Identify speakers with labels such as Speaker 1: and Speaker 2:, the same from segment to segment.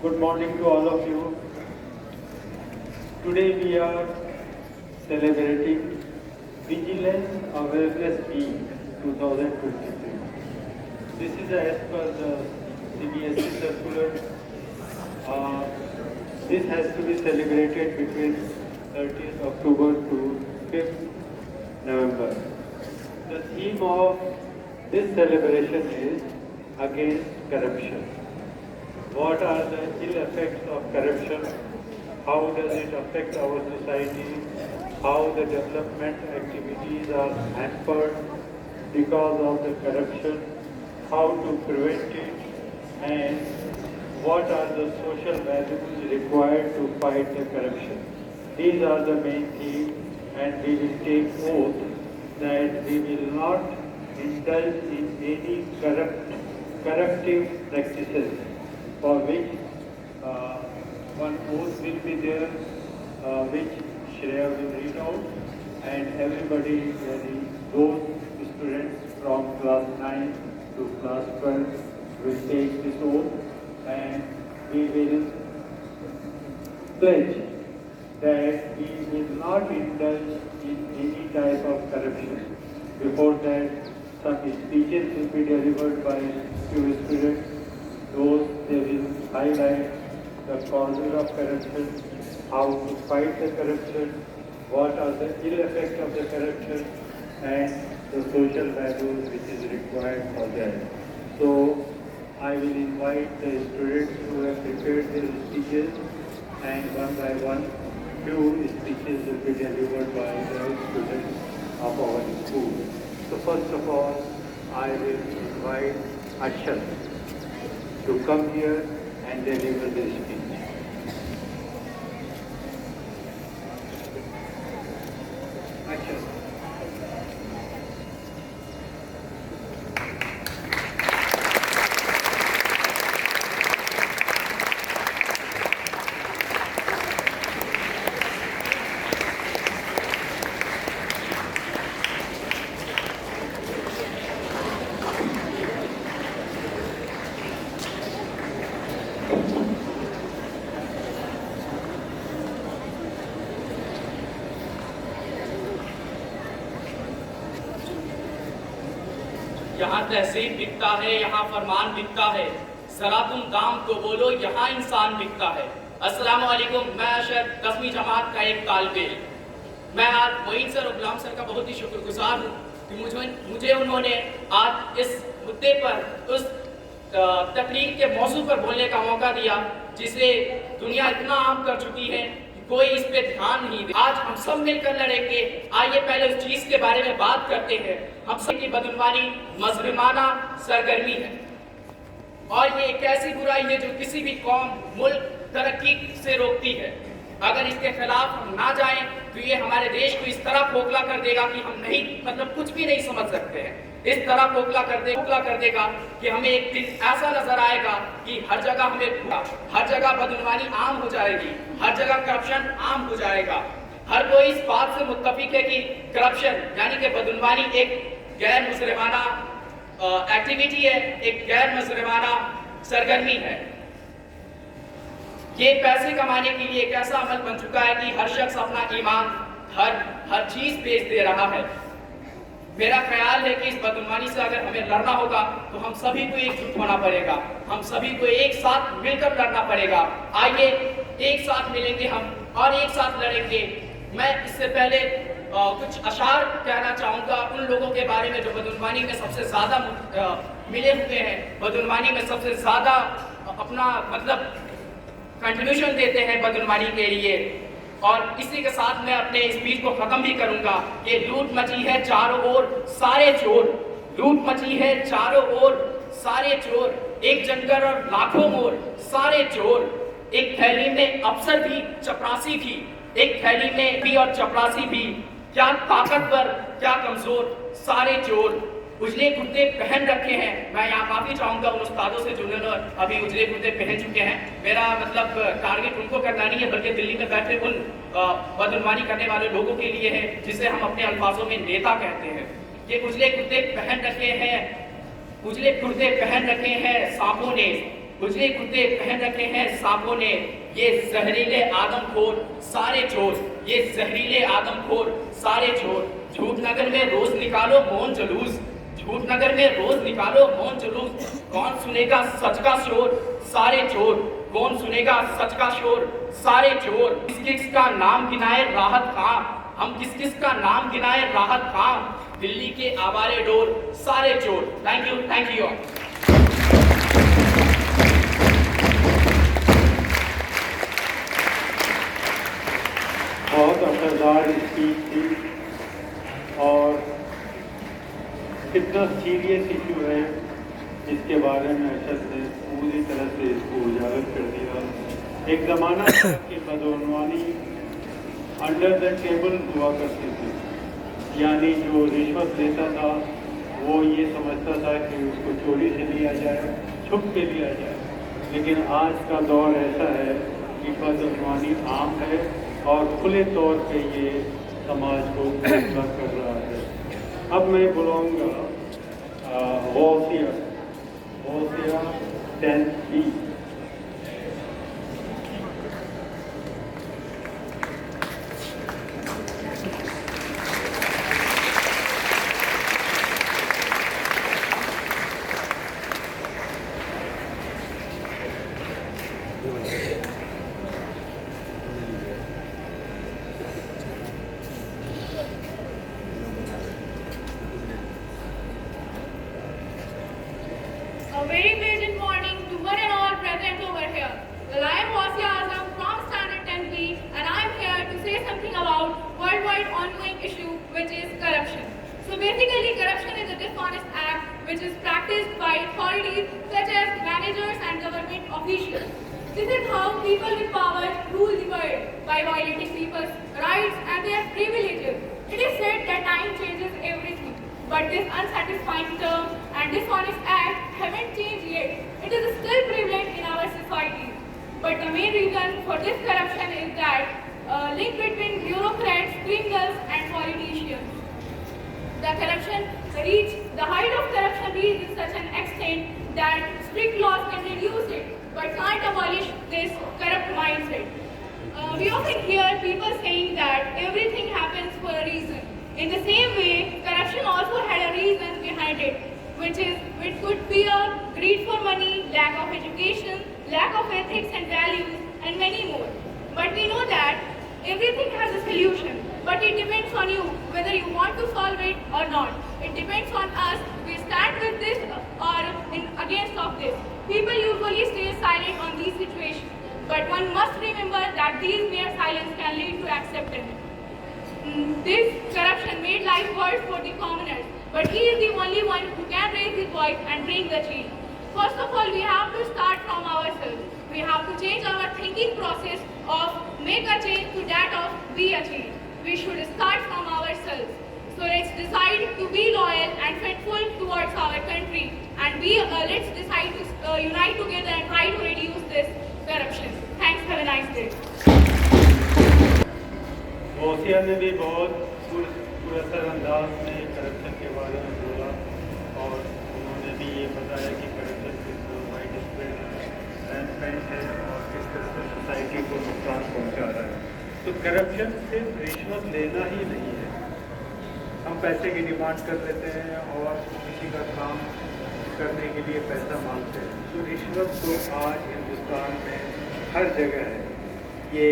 Speaker 1: Good morning to all of you. Today we are celebrating Vigilance Awareness Week 2023. This is as per the CBSE circular. Uh, this has to be celebrated between 30th October to 5th November. The theme of this celebration is against corruption. What are the ill effects of corruption? How does it affect our society? How the development activities are hampered because of the corruption? How to prevent it? And what are the social values required to fight the corruption? These are the main themes, and we will take oath that we will not indulge in any corruptive practices, for which one oath will be there, which Shreya will read out, and everybody, those students from class 9 to class 12 will take this oath, and we will pledge that we will not indulge in any type of corruption. Before that, some speeches will be delivered by few students. Those they will highlight the causes of corruption, how to fight the corruption, what are the ill effects of the corruption, and the social values which is required for that. So I will invite the students who have prepared their speeches, and one by one, few speeches will be delivered by the students of our school. So first of all, I will invite Ashal to come here and deliver the speech. Ashal.
Speaker 2: यहाँ तहसील बिकता है, यहाँ फरमान बिकता है, जरा तुम दाम तो बोलो, यहाँ इंसान बिकता है। अस्सलाम वालेकुम, मैं अशर 10वीं जमात का एक तालिबे इल्म। मैं आज मोइन सर और गुलाम सर का बहुत ही शुक्रगुजार हूँ कि मुझे उन्होंने आज इस मुद्दे पर, उस तकरीर के मौजू पर बोलने का मौका दिया जिसे दुनिया इतना आम कर चुकी है, कोई इस पे ध्यान नहीं दे। आज हम सब मिलकर लड़ेंगे। आइए पहले उस चीज के बारे में बात करते हैं। हम सब की बदनवानी मजरिमाना सरगर्मी है, और ये एक ऐसी बुराई है जो किसी भी कौम, मुल्क तरक्की से रोकती है। अगर इसके खिलाफ हम ना जाएं तो ये हमारे देश को इस तरह खोखला कर देगा कि हम नहीं, मतलब कुछ भी नहीं समझ सकते हैं। इस तरह खोखला कर देगा कि हमें एक दिन ऐसा नजर आएगा कि हर जगह हर जगह बदनवानी आम हो जाएगी, हर जगह करप्शन आम हो जाएगा। हर कोई इस बात से मुत्तफिक है कि करप्शन यानी कि बदनवानी एक गैर मुजरिमाना एक्टिविटी है, एक गैर मुजरिमाना सरगर्मी है। ये पैसे कमाने के लिए एक ऐसा अमल बन चुका है कि हर शख्स अपना ईमान हर चीज बेच दे रहा है। मेरा ख्याल है कि इस बदनवानी से अगर हमें लड़ना होगा तो हम सभी को एकजुट होना पड़ेगा, हम सभी को एक साथ मिलकर लड़ना पड़ेगा। आइए एक साथ मिलेंगे हम और एक साथ लड़ेंगे। मैं इससे पहले कुछ अशार कहना चाहूँगा उन लोगों के बारे में जो बदनवानी में सबसे ज़्यादा मिले हुए हैं, बदनवानी में सबसे ज़्यादा अपना मतलब कंट्रीब्यूशन देते हैं बदनवानी के लिए। और इसी के साथ मैं अपने स्पीच को खत्म भी करूंगा। ये लूट मची है चारों ओर सारे चोर, लूट मची है चारों ओर सारे चोर, एक जंगल और लाखों मोर सारे चोर। एक थैली में अफसर भी चपरासी भी, एक थैली में भी और चपरासी भी, क्या ताकतवर क्या कमजोर सारे चोर। उजले कुर्ते पहन रखे हैं। मैं यहाँ माफी चाहूंगा उन उस्तादों से जिन्होंने अभी उजले कुर्ते पहन चुके हैं। मेरा मतलब टारगेट उनको करना नहीं है, बल्कि दिल्ली में बैठे उन बदनवानी करने वाले लोगों के लिए है जिसे हम अपने अल्फाजों में नेता कहते हैं। ये उजले कुर्ते पहन रखे हैं, उजले कुर्ते पहन रखे हैं सांपों ने, उजले कुत्ते पहन रखे हैं सांपों ने, ये जहरीले आदमखोर सारे चोर, ये जहरीले आदमखोर सारे चोर। झूठनगर में रोज निकालो मौन जुलूस, झूठनगर में रोज निकालो मौन जुलूस। कौन सुनेगा सच का शोर, सारे चोर, कौन सुनेगा सच का शोर, सारे चोर। किस किस का नाम गिनाए राहत खां, हम किस किस का नाम गिनाए राहत खां। दिल्ली के आवारे डोर सारे चोर। Thank you.
Speaker 1: बहुत असरदार स्पीच थी और कितना सीरियस इशू है इसके बारे में अरशद ने पूरी तरह से इसको उजागर कर दिया। एक ज़माना था कि बदनवानी अंडर द टेबल हुआ करती थी, यानी जो रिश्वत लेता था वो ये समझता था कि उसको चोरी से लिया जाए, छुप के लिया जाए। लेकिन आज का दौर ऐसा है कि बदनवानी आम है और खुले तौर पे ये समाज को गुमराह कर रहा है। अब मैं बुलाऊंगा Gausiya 10th B।
Speaker 3: A very pleasant morning to one and all present over here. Well, I am Wasia Azam from Standard 10B and I am here to say something about worldwide ongoing issue which is corruption. So basically corruption is a dishonest act which is practiced by authorities such as managers and government officials. This is how people with power rule the world by violating people's rights and their privileges. It is said that time changes everything. But this unsatisfying term and dishonest act haven't changed yet. It is still prevalent in our society. But the main reason for this corruption is that link between bureaucrats, criminals and politicians. The height of corruption reaches such an extent that strict laws can reduce it, but can't abolish this corrupt mindset. We often hear people saying that everything happens for a reason. In the same way, corruption also had a reason behind it, which could be a greed for money, lack of education, lack of ethics and values, and many more. But we know that everything has a solution, but it depends on you whether you want to solve it or not. It depends on us. We stand with this or against of this. People usually stay silent on these situations, but one must remember that these mere silence can lead to acceptance. This corruption made life worse for the commoners, but he is the only one who can raise his voice and bring the change. First of all, we have to start from ourselves. We have to change our thinking process of make a change to that of be a change. We should start from ourselves. So let's decide to be loyal and faithful towards our country, and let's decide to unite together and try to reduce this corruption. Thanks. Have a nice day.
Speaker 1: Gausiya ने भी बहुत पुरअसर अंदाज में corruption के बारे में बोला और उन्होंने भी ये बताया कि करप्शन कितना वाइड स्प्रेड है, रैम्पेंट है और किस तरह से सोसाइटी को नुकसान पहुंचा रहा है। तो करप्शन सिर्फ रिश्वत लेना ही नहीं है। हम पैसे की डिमांड कर लेते हैं और किसी का काम करने के लिए पैसा मांगते हैं। तो रिश्वत तो आज हिंदुस्तान में हर जगह है। ये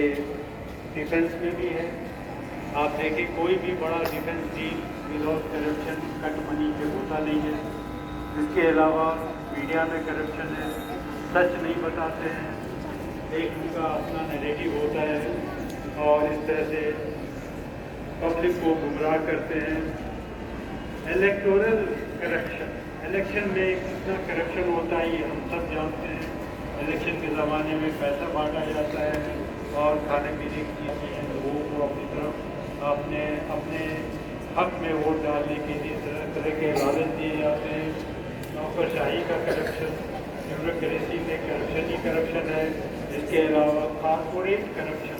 Speaker 1: डिफेंस में भी है। आप देखिए कोई भी बड़ा defence deal without corruption cut money पे होता नहीं है। इसके अलावा मीडिया में करप्शन है, सच नहीं बताते हैं, एक उनका अपना नैरेटिव होता है और इस तरह से पब्लिक को गुमराह करते हैं। इलेक्टोरल करप्शन, इलेक्शन में कितना करप्शन होता है ये हम सब जानते हैं। इलेक्शन के ज़माने में पैसा बांटा जाता है और खाने पीने की चीज़ें लोगों को अपनी तरफ अपने हक में वोट डालने के लिए तरह के लालच दिए जाते हैं। नौकरशाही का करप्शन, ब्यूरोक्रेसी में करप्शन ही करप्शन है। इसके अलावा कॉरपोरेट करप्शन,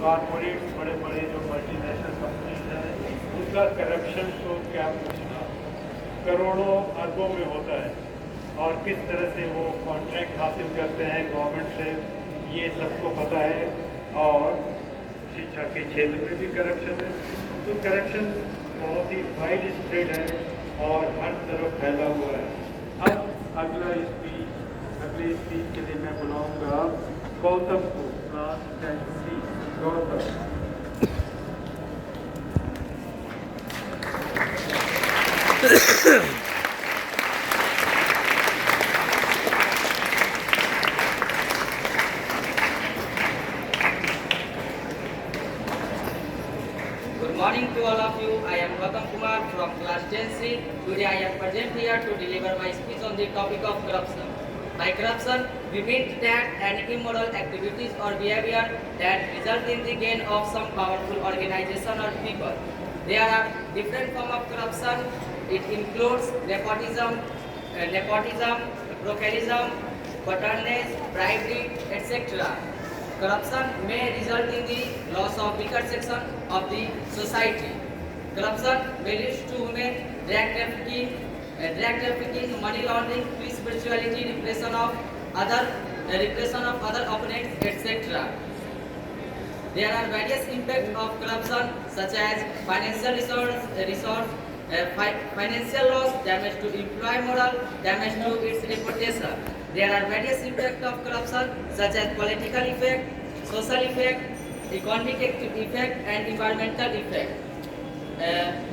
Speaker 1: कॉरपोरेट बड़े बड़े जो मल्टीनेशनल कंपनीज हैं उनका करप्शन तो क्या पूछना, करोड़ों अरबों में होता है। और किस तरह से वो कॉन्ट्रैक्ट हासिल करते हैं गवर्नमेंट से, ये सबको पता है। और शिक्षा के क्षेत्र में भी करप्शन है, तो करप्शन बहुत ही वाइड स्प्रेड है और हर तरफ फैला हुआ है। अब अगले स्पीच के लिए मैं बुलाऊंगा गौतम को, class 10C Gautam.
Speaker 4: Good morning to all of you. I am Gautam Kumar from class 10C. Today I am present here to deliver my speech on the topic of corruption. By corruption, we mean that any immoral activities or behavior that result in the gain of some powerful organization or people. There are different forms of corruption. It includes nepotism, brocalism, patronage, bribery, etc. Corruption may result in the loss of weaker section of the society. Corruption may lead to human drag trafficking, money laundering, spirituality, repression of other opponents, etc. There are various impacts of corruption such as financial loss, damage to employee morale, damage to its reputation. There are various impacts of corruption such as political effect, social effect, economic effect and environmental effect.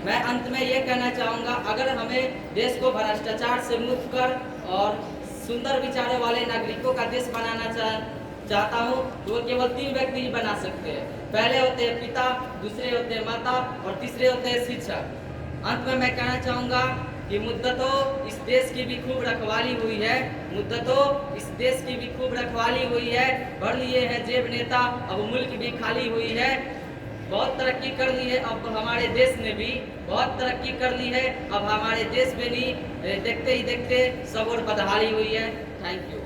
Speaker 4: मैं अंत में ये कहना चाहूँगा, अगर हमें देश को भ्रष्टाचार से मुक्त कर और सुंदर विचारों वाले नागरिकों का देश बनाना चाहता हूँ, तो वो केवल 3 व्यक्ति ही बना सकते हैं। पहले होते हैं पिता, दूसरे होते हैं माता और तीसरे होते हैं शिक्षक। अंत में मैं कहना चाहूँगा कि मुद्दतों इस देश की भी खूब रखवाली हुई है, भर लिए हैं जेब नेता, अब मुल्क भी खाली हुई है। बहुत तरक्की कर ली है अब हमारे देश ने भी, बहुत तरक्की कर ली है अब हमारे देश में भी, देखते ही देखते सब और बदहाली हुई है। Thank you.